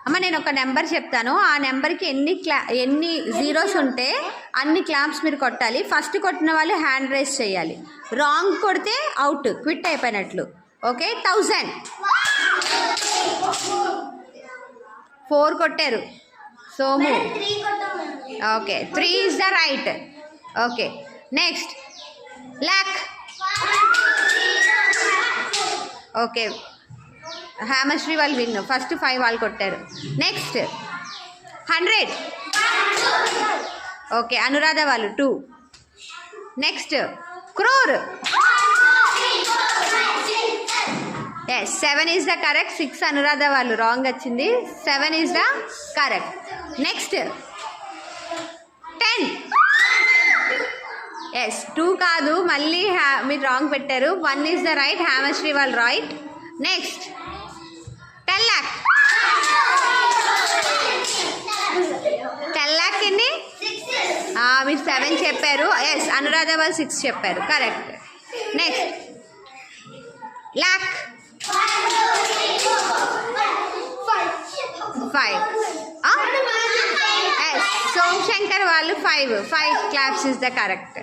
అమ్మ నేను ఒక నెంబర్ చెప్తాను, ఆ నెంబర్కి ఎన్ని జీరోస్ ఉంటే అన్ని క్లాప్స్ మీరు కొట్టాలి. ఫస్ట్ కొట్టిన వాళ్ళు హ్యాండ్ రైజ్ చేయాలి. రాంగ్ కొడితే అవుట్, క్విట్ అయిపోయినట్లు. ఓకే, 1000. 4 కొట్టారు Somu. Okay, 3 is the right. Okay, next lock. Okay, Hemasri వాళ్ళు విన్. ఫస్ట్ 5 వాళ్ళు కొట్టారు. నెక్స్ట్ 100. ఓకే, అనురాధ వాళ్ళు 2. Next crore. Yes, 7 is the correct. 6 Anuradha వాళ్ళు రాంగ్ వచ్చింది. 7 is the correct. Next 10. Yes, 2 కాదు, మళ్ళీ మీరు రాంగ్ పెట్టారు. 1 ఈజ్ ద రైట్. హేమశ్రీ వాళ్ళు రైట్. Next 10 lakh. 10 lakh ఎన్ని? మీరు 7 చెప్పారు. ఎస్, అనురాధ వాళ్ళు 6 చెప్పారు. Correct. Next lock 5. Yes, Somashankar వాళ్ళు 5 క్లాప్స్ ఇస్ ద కరెక్ట్.